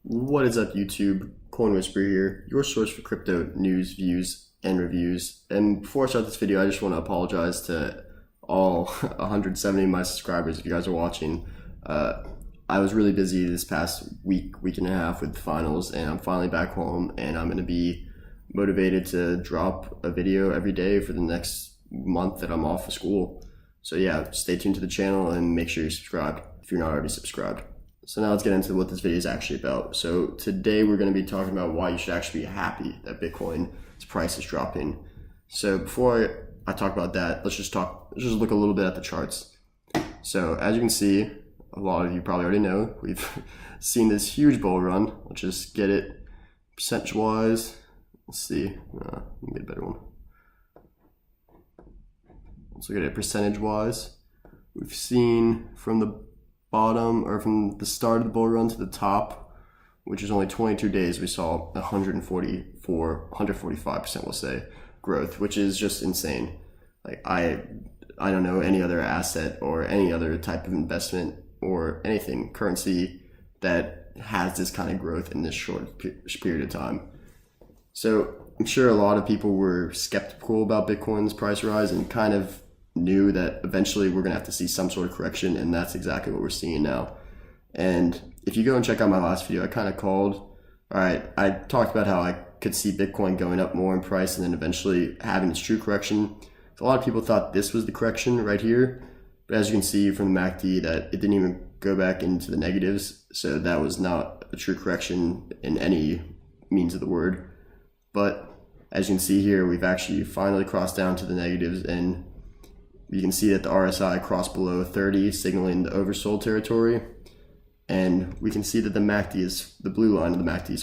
What is up, YouTube? Coin Whisperer here, your source for crypto news, views, and reviews. And before I start this video, I just want to apologize to all 170 of my subscribers if you guys are watching. I was really busy this past week and a half with the finals, and I'm finally back home, and I'm going to be motivated to drop a video every day for the next month that I'm off of school. So yeah, stay tuned to the channel and make sure you're subscribed if you're not already subscribed. So now let's get into what this video is actually about. So today we're going to be talking about why you should actually be happy that Bitcoin's price is dropping. So before I talk about that, let's just look a little bit at the charts. So as you can see, a lot of you probably already know, we've seen this huge bull run. Let's just get it percentage wise. Let's see, let me get a better one. Let's look at it percentage wise. We've seen from the bottom, or from the start of the bull run to the top, which is only 22 days, we saw 145%, we'll say, growth, which is just insane. Like I don't know any other asset or any other type of investment or anything, currency, that has this kind of growth in this short period of time. So I'm sure a lot of people were skeptical about Bitcoin's price rise and kind of knew that eventually we're going to have to see some sort of correction, and that's exactly what we're seeing now. And if you go and check out my last video, I kind of I talked about how I could see Bitcoin going up more in price and then eventually having its true correction. So a lot of people thought this was the correction right here, but as you can see from the MACD, that it didn't even go back into the negatives, so that was not a true correction in any means of the word. But as you can see here, we've actually finally crossed down to the negatives, and you can see that the RSI crossed below 30, signaling the oversold territory. And we can see that the MACD the blue line of the MACD,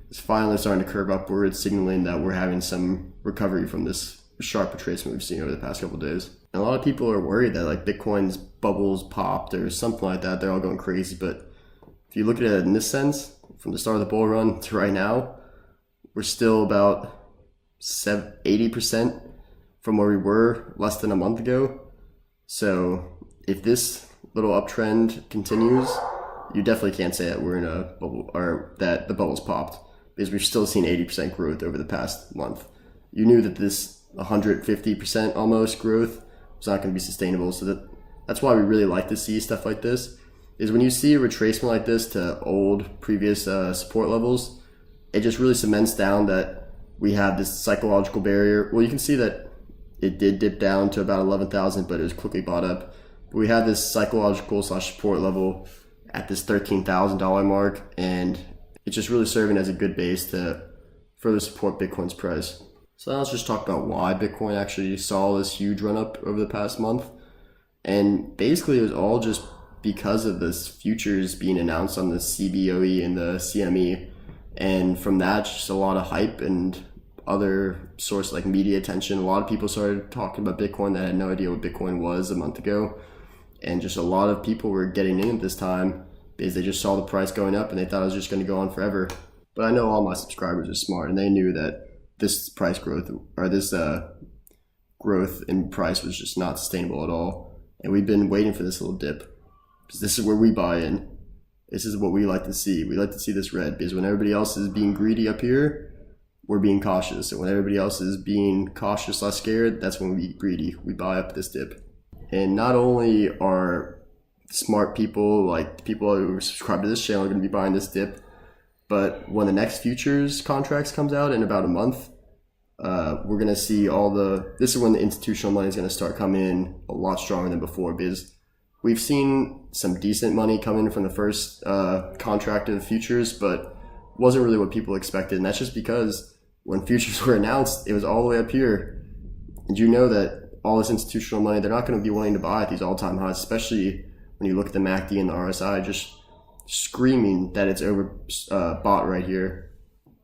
is finally starting to curve upwards, signaling that we're having some recovery from this sharp retracement we've seen over the past couple of days. And a lot of people are worried that like Bitcoin's bubbles popped or something like that. They're all going crazy. But if you look at it in this sense, from the start of the bull run to right now, we're still about 80% from where we were less than a month ago. So if this little uptrend continues, you definitely can't say that we're in a bubble or that the bubble's popped, because we've still seen 80% growth over the past month. You knew that this 150% almost growth was not going to be sustainable. So that's why we really like to see stuff like this, is when you see a retracement like this to old previous support levels, it just really cements down that we have this psychological barrier. Well, you can see that it did dip down to about 11,000, but it was quickly bought up. But we have this psychological / support level at this $13,000 mark, and it's just really serving as a good base to further support Bitcoin's price. So now let's just talk about why Bitcoin actually saw this huge run up over the past month. And basically it was all just because of this futures being announced on the CBOE and the CME. And from that, just a lot of hype and other source like media attention. A lot of people started talking about Bitcoin that had no idea what Bitcoin was a month ago. And just a lot of people were getting in at this time because they just saw the price going up and they thought it was just going to go on forever. But I know all my subscribers are smart, and they knew that this price growth, or this growth in price, was just not sustainable at all. And we've been waiting for this little dip, because this is where we buy in. This is what we like to see. We like to see this red, because when everybody else is being greedy up here, we're being cautious. And when everybody else is being cautious, less scared, that's when we be greedy. We buy up this dip. And not only are smart people, like people who subscribe to this channel, are going to be buying this dip, but when the next futures contracts comes out in about a month, we're going to see this is when the institutional money is going to start coming in a lot stronger than before, because we've seen some decent money come in from the first contract of futures, but wasn't really what people expected. And that's just because when futures were announced, it was all the way up here. And you know that all this institutional money, they're not going to be willing to buy at these all-time highs, especially when you look at the MACD and the RSI just screaming that it's bought right here.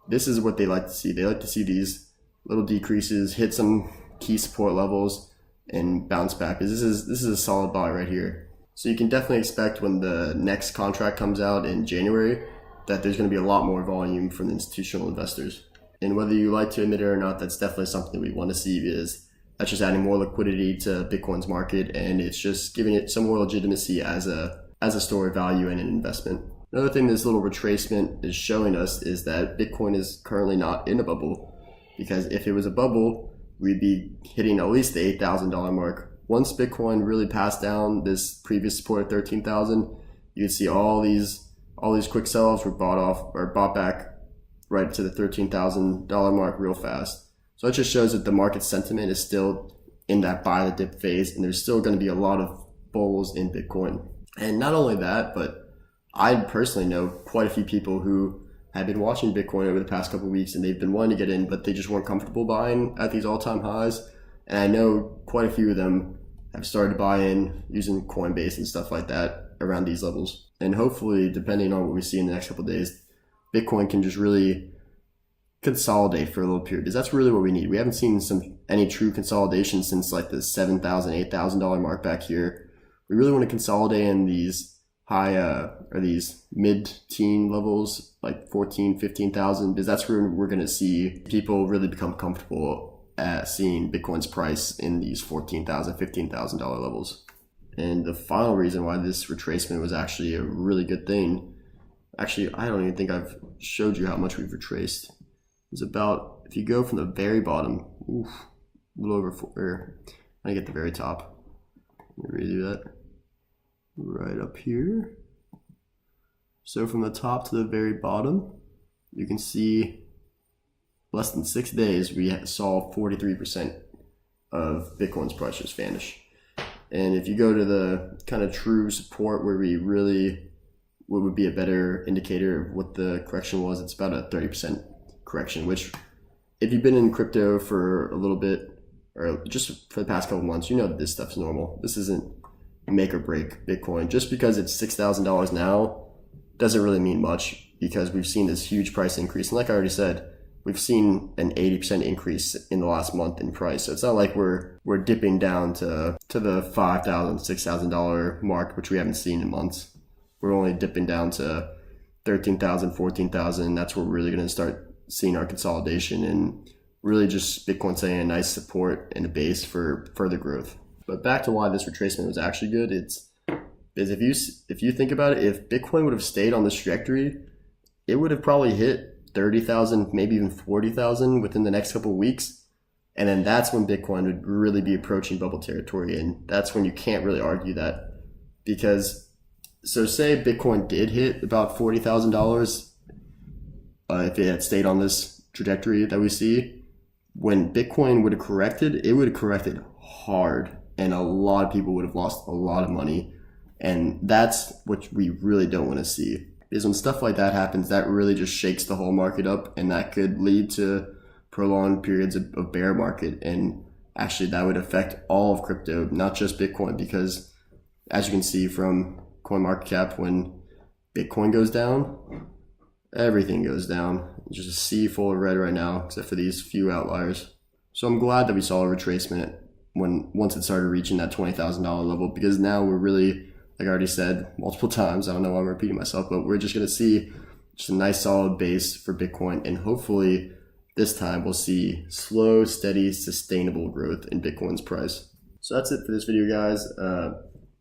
This is what they like to see. They like to see these little decreases, hit some key support levels, and bounce back. This is a solid buy right here. So you can definitely expect when the next contract comes out in January that there's going to be a lot more volume from the institutional investors. And whether you like to admit it or not, that's definitely something we want to see, because that's just adding more liquidity to Bitcoin's market, and it's just giving it some more legitimacy as a store of value and an investment. Another thing this little retracement is showing us is that Bitcoin is currently not in a bubble, because if it was a bubble, we'd be hitting at least the $8,000 mark. Once Bitcoin really passed down this previous support at 13,000, you'd see all these quick sell-offs were bought back right to the $13,000 mark real fast. So it just shows that the market sentiment is still in that buy the dip phase, and there's still going to be a lot of bulls in Bitcoin. And not only that, but I personally know quite a few people who have been watching Bitcoin over the past couple of weeks, and they've been wanting to get in, but they just weren't comfortable buying at these all-time highs. And I know quite a few of them have started to buy in using Coinbase and stuff like that around these levels. And hopefully, depending on what we see in the next couple of days, Bitcoin can just really consolidate for a little period, because that's really what we need. We haven't seen any true consolidation since like the $7,000, $8,000 mark back here. We really want to consolidate in these high or these mid-teen levels, like 14, 15,000, because that's where we're going to see people really become comfortable at seeing Bitcoin's price in these $14,000, $15,000 levels. And the final reason why this retracement was actually a really good thing, actually, I don't even think I've showed you how much we've retraced. It's about, if you go from the very bottom, a little over four, I get the very top. Let me redo that. Right up here. So from the top to the very bottom, you can see less than 6 days, we saw 43% of Bitcoin's price just vanish. And if you go to the kind of true support where what would be a better indicator of what the correction was, it's about a 30% correction, which if you've been in crypto for a little bit, or just for the past couple months, you know that this stuff's normal. This isn't make or break Bitcoin. Just because it's $6,000 now doesn't really mean much, because we've seen this huge price increase. And like I already said, we've seen an 80% increase in the last month in price. So it's not like we're dipping down to the $5,000, $6,000 mark, which we haven't seen in months. We're only dipping down to 13,000, 14,000. That's where we're really going to start seeing our consolidation, and really just Bitcoin saying a nice support and a base for further growth. But back to why this retracement was actually good, is if you think about it, if Bitcoin would have stayed on this trajectory, it would have probably hit 30,000, maybe even 40,000 within the next couple of weeks. And then that's when Bitcoin would really be approaching bubble territory. And that's when you can't really argue that, because, so say Bitcoin did hit about $40,000, if it had stayed on this trajectory that we see, when Bitcoin would have corrected, it would have corrected hard. And a lot of people would have lost a lot of money. And that's what we really don't want to see. Because when stuff like that happens, that really just shakes the whole market up, and that could lead to prolonged periods of bear market. And actually that would affect all of crypto, not just Bitcoin, because as you can see from CoinMarketCap, when Bitcoin goes down, everything goes down. Just a sea full of red right now, except for these few outliers. So I'm glad that we saw a retracement once it started reaching that $20,000 level, because now we're really, like I already said multiple times, I don't know why I'm repeating myself, but we're just going to see just a nice solid base for Bitcoin, and hopefully this time we'll see slow, steady, sustainable growth in Bitcoin's price. So that's it for this video, guys.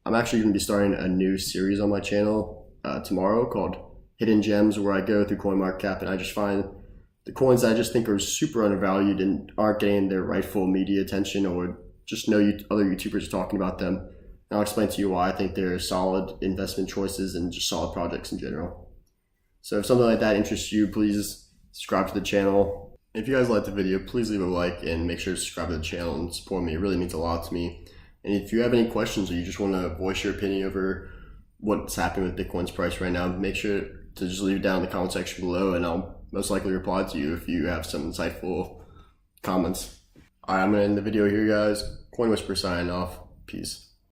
I'm actually going to be starting a new series on my channel tomorrow called Hidden Gems, where I go through CoinMarketCap and I just find the coins I just think are super undervalued and aren't getting their rightful media attention, or just know other YouTubers are talking about them. And I'll explain to you why I think they're solid investment choices and just solid projects in general. So if something like that interests you, please subscribe to the channel. If you guys liked the video, please leave a like and make sure to subscribe to the channel and support me. It really means a lot to me. And if you have any questions, or you just want to voice your opinion over what's happening with Bitcoin's price right now, make sure to just leave it down in the comment section below, and I'll most likely reply to you if you have some insightful comments. Alright, I'm going to end the video here, guys. Coin Whisperer signing off. Peace.